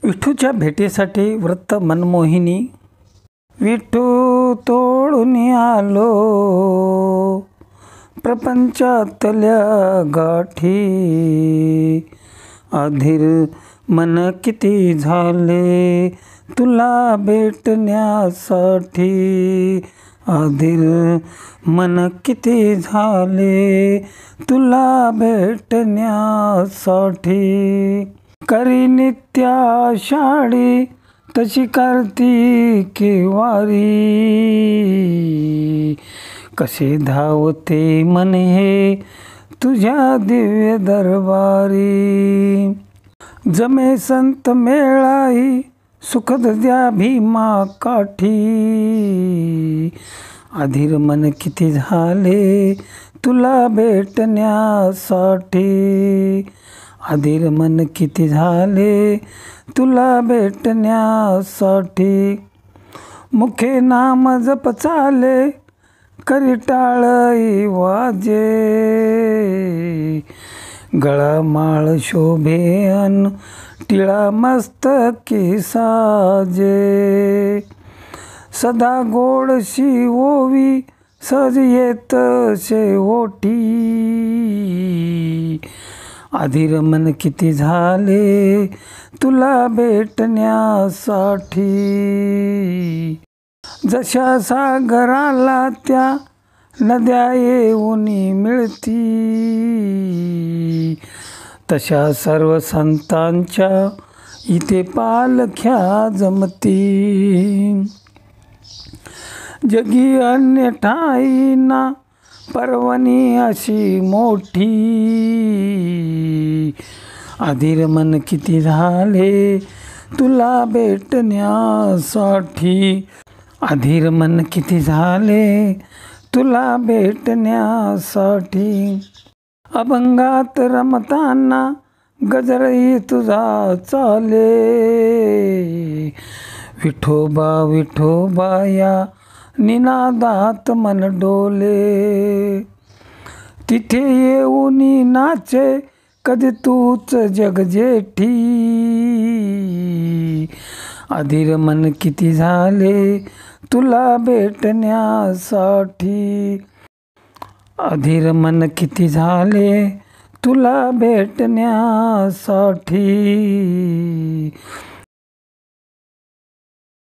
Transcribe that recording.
विठूच्या भेटीसाठी व्रत मनमोहिनी. विठू तोडून आलो प्रपंचातल्या गाठी, अधीर मन किती झाले तुला भेटण्यासाठी. अधीर मन किती झाले तुला भेटण्यासाठी. करी नित्या आषाढी तशी कार्तिकी वारी, कसे धावते मन हे तुझ्या दिव्य दरबारी. जमे संत मेळाई सुखद द्या भीमा काठी, अधीर मन किती झाले तुला भेटण्यासाठी. अधीर मन किती झाले तुला भेटण्यासाठी. मुखे नाम जप चाले करी टाळई वाजे, गळा माळ शोभे अन टिळा मस्तकी साजे. सदा गोडशी ओवी सहज येत शेवटी, अधीर मन किती झाले तुला भेटण्यासाठी. जशा सागराला त्या नद्या येऊन मिळती, तशा सर्व संतांच्या इथे पालख्या जमती. जगी अन्य ठाईना पर्वणी अशी मोठी, अधीर मन किती झाले तुला भेटण्यासाठी. अधीर मन किती झाले तुला भेटण्यासाठी. अभंगात रमताना गजरही तुझा चाले, विठोबा विठोबा या निनादात मन डोले. तिथे येऊन नाचे कधी तूच जगजेठी, अधीर मन किती झाले तुला भेटण्यासाठी. अधीर मन किती झाले तुला भेटण्यासाठी.